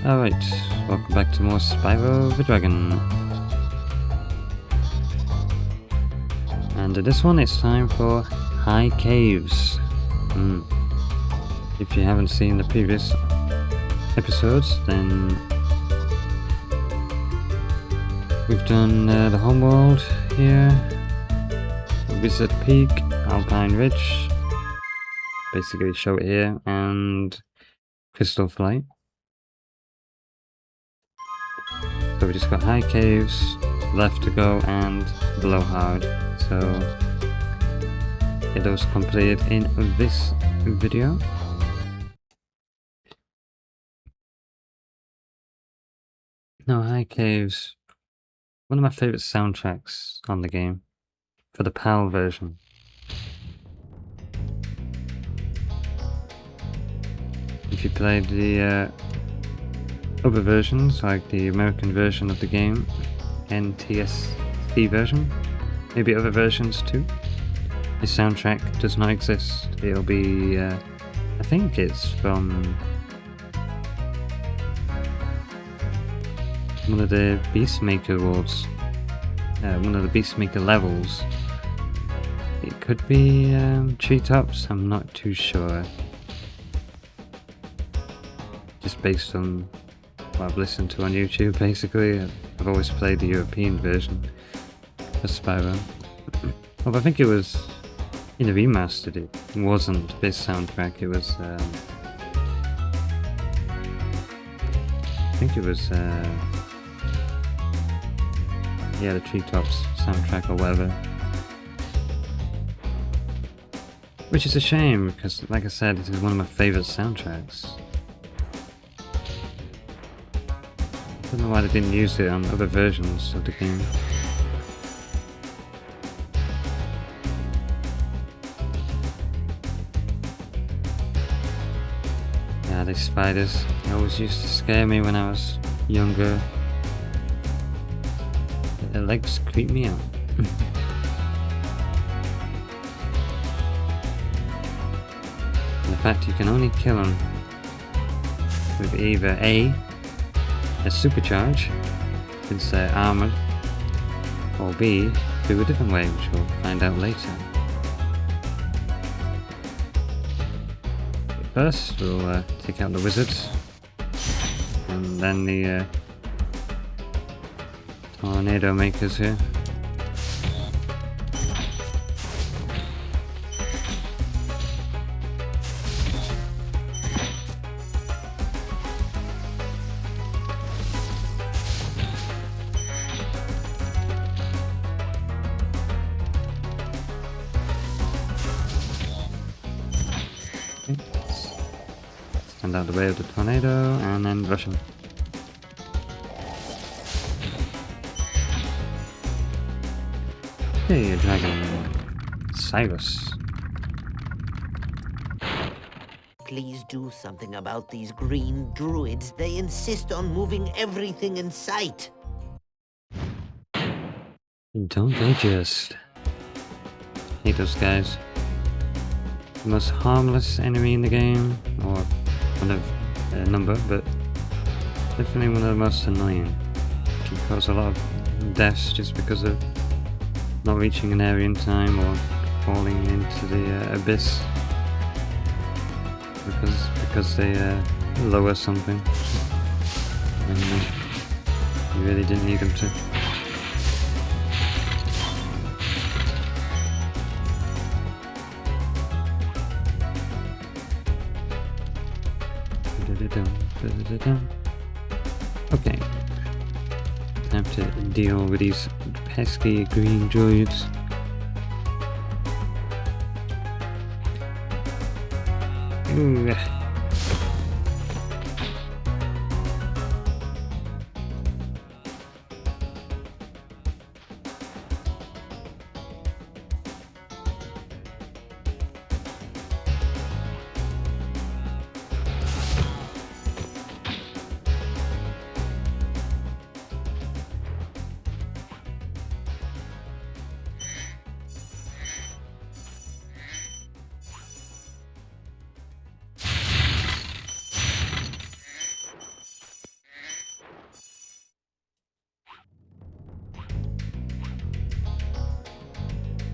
Alright, welcome back to more Spyro the Dragon. And in this one it's time for High Caves. If you haven't seen the previous episodes, then we've done the homeworld here, Wizard Peak, Alpine Ridge, basically show it here, and Crystal Flight. So we just got High Caves left to go and Blowhard. So get those completed in this video. Now High Caves, one of my favourite soundtracks on the game, for the PAL version. If you played the other versions, like the American version of the game, NTSC version, maybe other versions too, the soundtrack does not exist. It'll be, I think it's from one of the Beastmaker awards, one of the Beastmaker levels. It could be Treetops, I'm not too sure. Just based on what I've listened to on YouTube, basically. I've always played the European version of Spyro. Well, I think it was in the remastered, it wasn't this soundtrack, it was I think it was yeah, the Treetops soundtrack or whatever. Which is a shame, because like I said, this is one of my favourite soundtracks. I don't know why they didn't use it on other versions of the game. Yeah, these spiders, they always used to scare me when I was younger. Their legs creep me out. And the fact you can only kill them with either A, a supercharge, since they're armoured, or B, through a different way, which we'll find out later. But first, we'll take out the wizards, and then the tornado makers here. Stand out the way of the tornado and then rush him. Hey, dragon. Cyrus. Please do something about these green druids. They insist on moving everything in sight. Don't they just? Hate those guys. The most harmless enemy in the game, or one of a number, but definitely one of the most annoying. Can cause a lot of deaths just because of not reaching an area in time or falling into the abyss because they lower something and you really didn't need them to. Okay, time to deal with these pesky green druids. Ooh.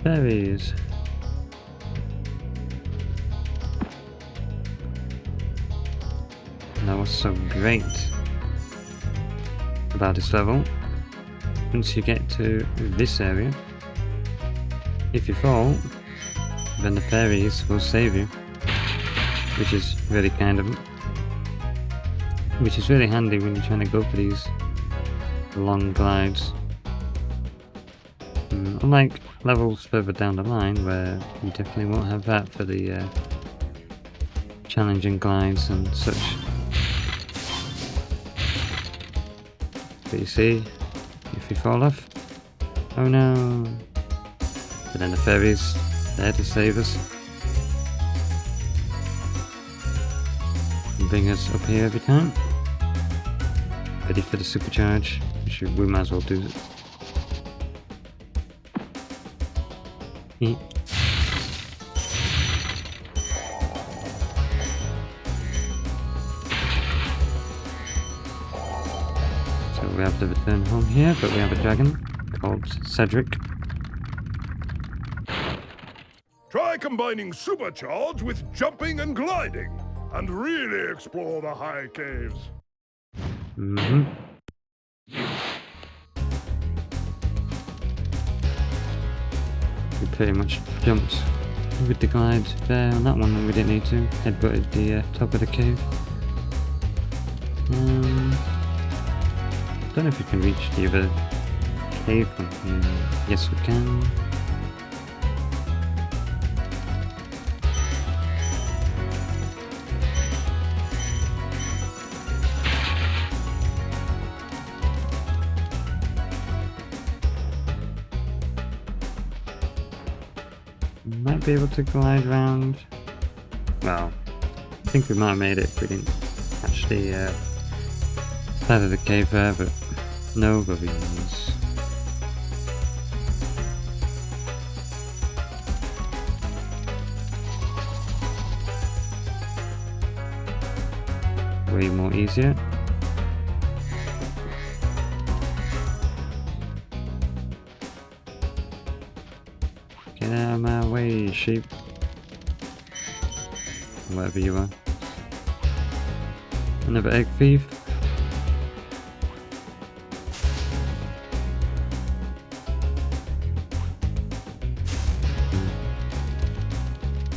Berries. Now what's so great about this level, once you get to this area, if you fall, then the fairies will save you, which is really which is really handy when you're trying to go for these long glides. Unlike levels further down the line where you definitely won't have that for the challenging glides and such. But you see, if you fall off, oh no! But then the fairies there to save us and bring us up here every time. Ready for the supercharge, which we might as well do it. Yeah. So we have to return home here, but we have a dragon called Cedric. Try combining supercharge with jumping and gliding, and really explore the high caves. We pretty much jumped with the glide there on that one, and we didn't need to. Headbutted the top of the cave. Don't know if we can reach the other cave from here. Yes, we can. Might be able to glide round. Well, I think we might have made it if we didn't catch the side of the cave there, but no worries. Way more easier. Get out of my way, sheep. Whatever you are. Another egg thief.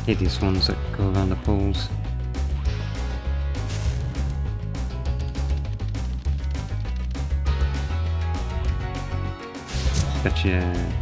Hideous ones that go around the poles. Gotcha.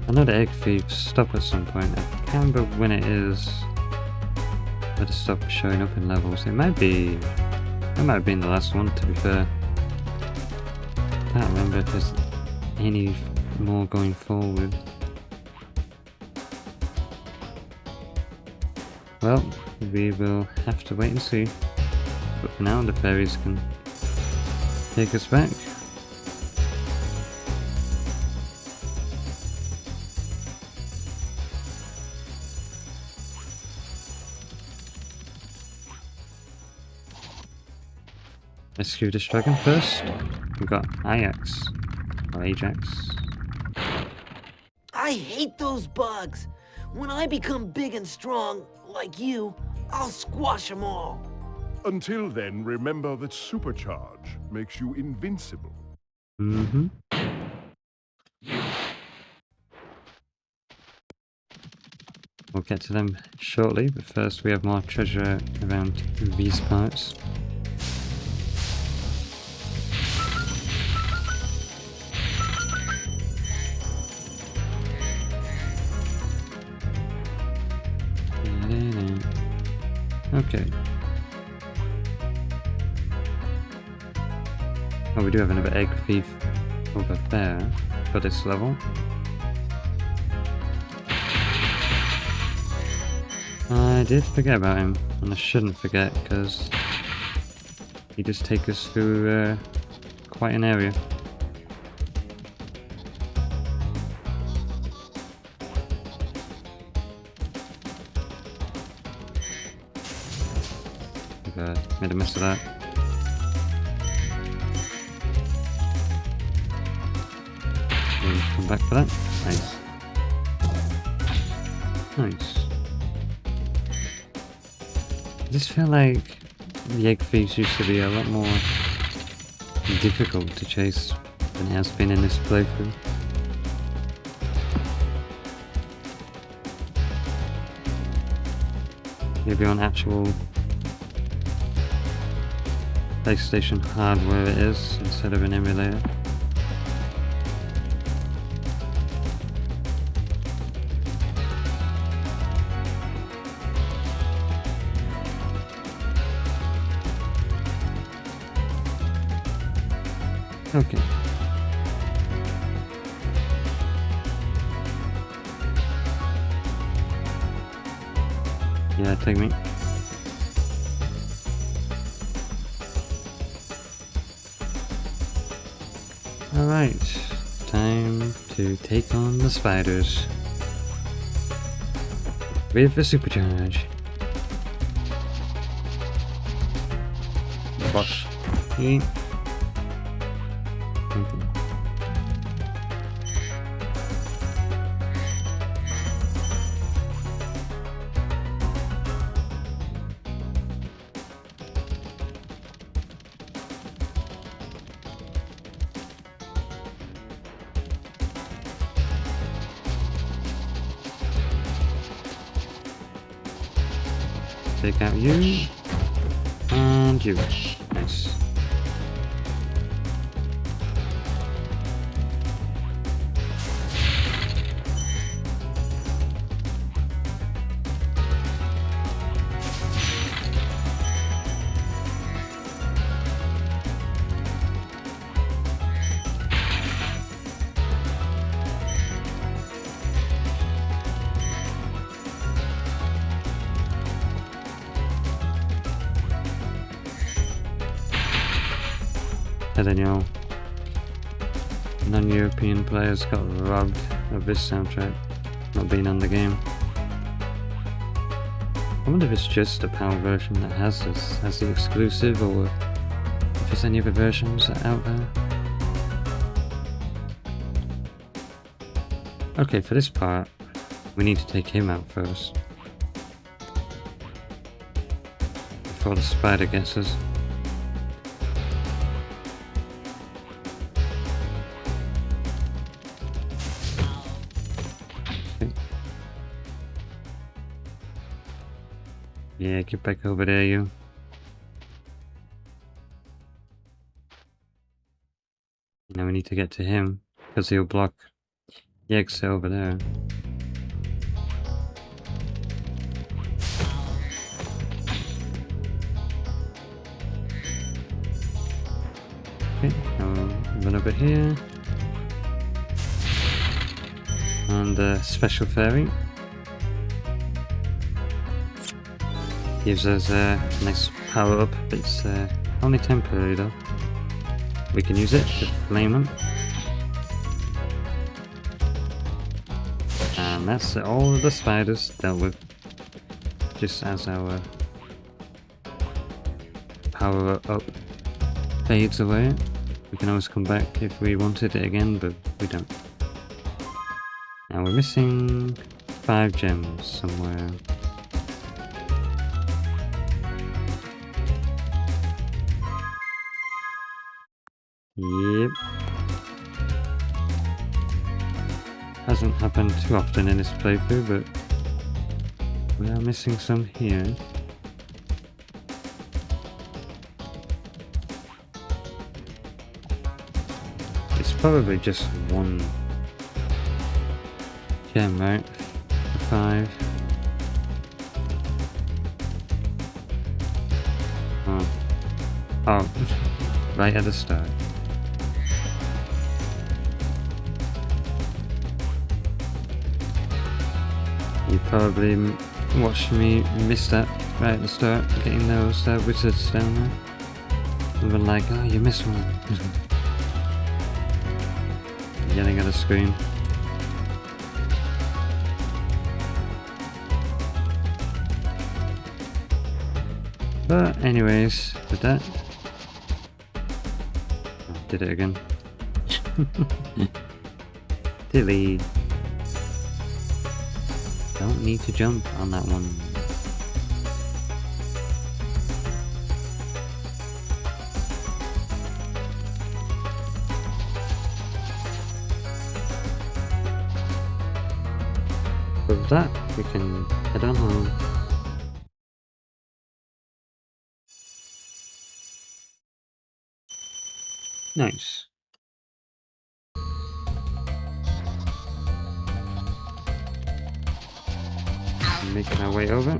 I know the egg thieves stop at some point. I can't remember when it is that it stopped showing up in levels. It might have been the last one, to be fair. I can't remember if there's any more going forward. Well, we will have to wait and see. But for now, the fairies can take us back. Rescue this dragon first. We've got Ajax. Or Ajax. I hate those bugs. When I become big and strong, like you, I'll squash them all. Until then, remember that supercharge makes you invincible. Mm-hmm. We'll get to them shortly, but first we have more treasure around these parts. Okay. Oh, we do have another egg thief over there for this level. I did forget about him, and I shouldn't forget, because he does take us through quite an area. I've made a mess of that. We'll come back for that. Nice. Nice. I just feel like the egg thieves used to be a lot more difficult to chase than it has been in this playthrough. Maybe on actual PlayStation hardware it is, instead of an emulator. Okay. Yeah, take me. Alright, time to take on the spiders with the supercharge. Bosh. Okay. Take out you and you. Nice. And then, you know, non-European players got robbed of this soundtrack, not being on the game. I wonder if it's just a PAL version that has this as the exclusive, or if there's any other versions out there. Okay, for this part, we need to take him out first, before the spider gets us. Yeah, get back over there, you. Now we need to get to him, because he'll block the exit over there. Okay, now we'll run over here. And the special fairy. Gives us a nice power up, but it's only temporary though. We can use it to flame them. And that's all of the spiders dealt with. Just as our power up fades away. We can always come back if we wanted it again, but we don't. Now we're missing 5 gems somewhere. Yep. Hasn't happened too often in this playthrough, but we are missing some here. It's probably just 1 gem, right? 5. Oh. Oh, right at the start. You probably watched me miss that right at the start, getting those wizards down there. And we're like, oh, you missed one. Yelling at the screen. But anyways, with that, did it again. Delete. Don't need to jump on that one. With that, we can head on home. Nice. Making our way over.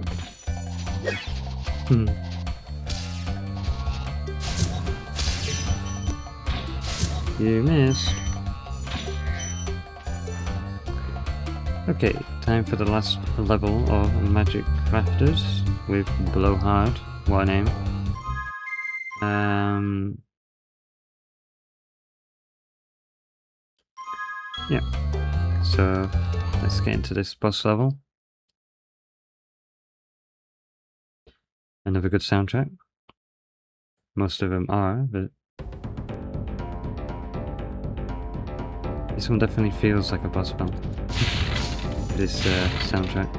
You missed. Okay, time for the last level of Magic Crafters with Blowhard. What a name. Yeah. So let's get into this boss level. Another good soundtrack. Most of them are, but this one definitely feels like a boss battle. This soundtrack.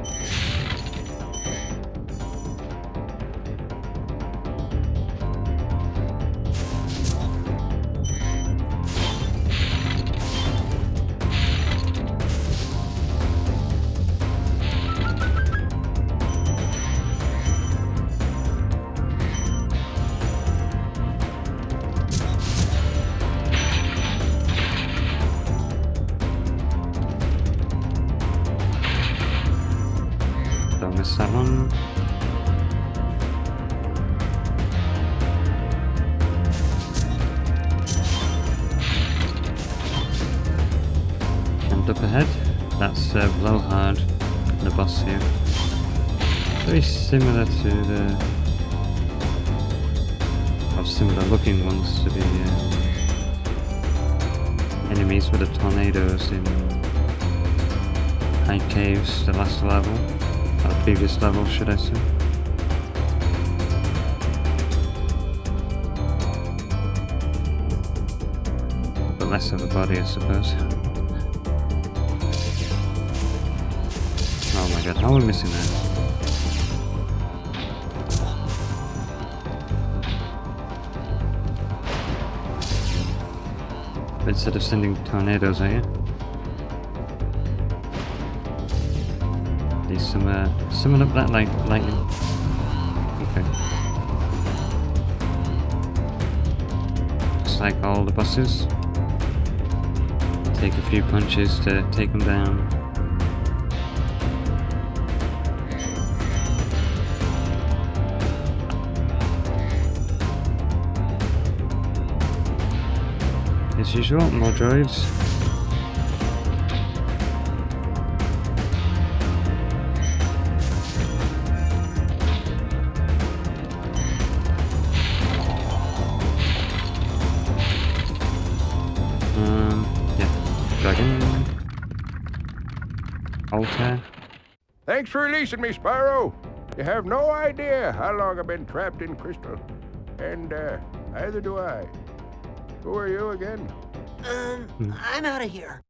Don't miss that one. And up ahead, that's Blowhard, the boss here. Very similar to the... or similar looking ones to the enemies with the tornadoes in High Caves, the last level. Or the previous level, should I say. But less of a body, I suppose. Oh my god, how are we missing that? But instead of sending tornadoes, are you? Summon up that lightning. Okay. Looks like all the bosses. Take a few punches to take them down. As usual, more droids. Dragon. Altar. Thanks for releasing me, Spyro. You have no idea how long I've been trapped in crystal. And, neither do I. Who are you again? I'm out of here.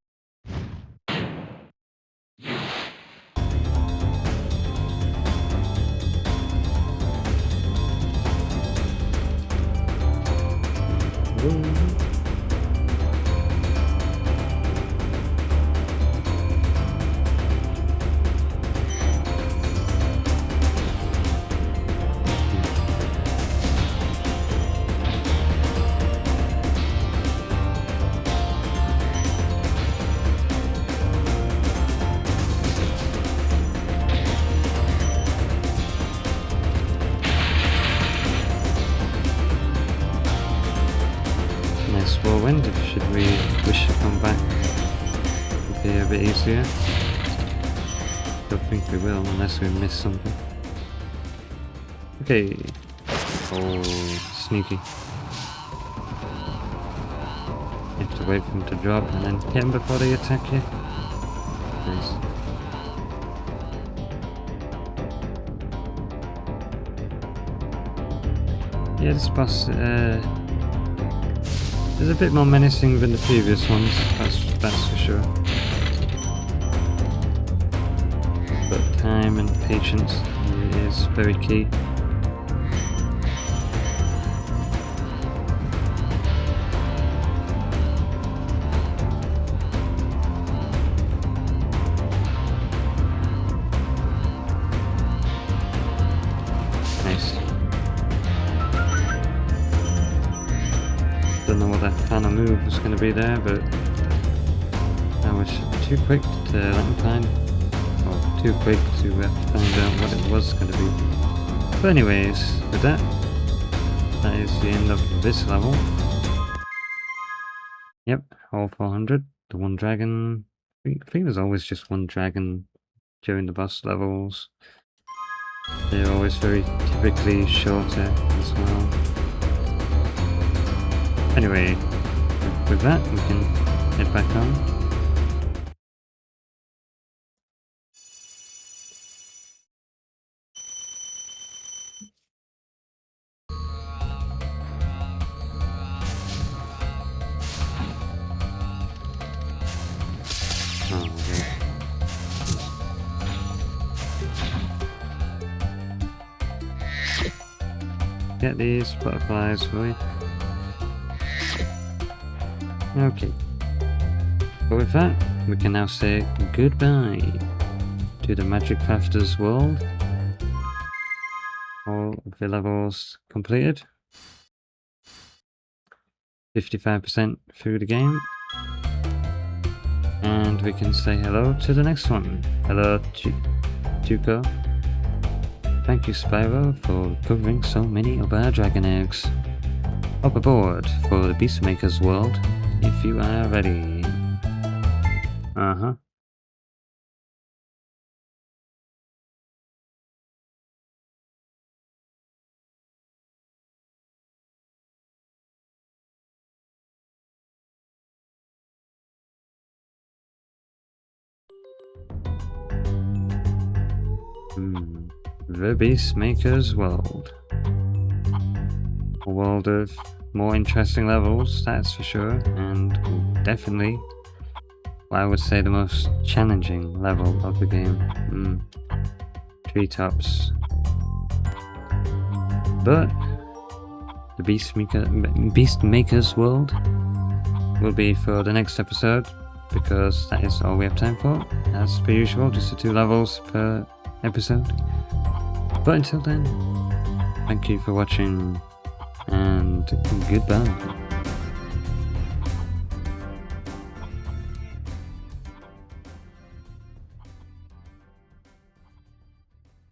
Whirlwind, should we wish to come back, it'll be a bit easier. Don't think we will unless we miss something. Okay. Oh, sneaky. to wait for them to drop and then hit them before they attack you. Nice. Yeah, this boss is a bit more menacing than the previous ones, that's for sure. But time and patience is very key. Don't know what that final move was going to be there, but I was too quick to let him find, or too quick to find out what it was going to be. But anyways, with that is the end of this level. Yep, all 400. The one dragon. I think there's always just one dragon during the boss levels. They're always very typically shorter as well. Anyway, with that, we can head back home. Oh, okay. Get these butterflies, will you? Okay, but with that, we can now say goodbye to the Magic Crafter's world. All of the levels completed. 55% through the game. And we can say hello to the next one. Hello, Tuco. Thank you, Spyro, for covering so many of our dragon eggs. Hop aboard for the Beastmaker's world. If you are ready. Uh-huh. The Beastmaker's world. A world of more interesting levels, that's for sure, and definitely, I would say, the most challenging level of the game. Treetops. But the Beastmaker's world will be for the next episode, because that is all we have time for. As per usual, just the 2 levels per episode. But until then, thank you for watching, and goodbye.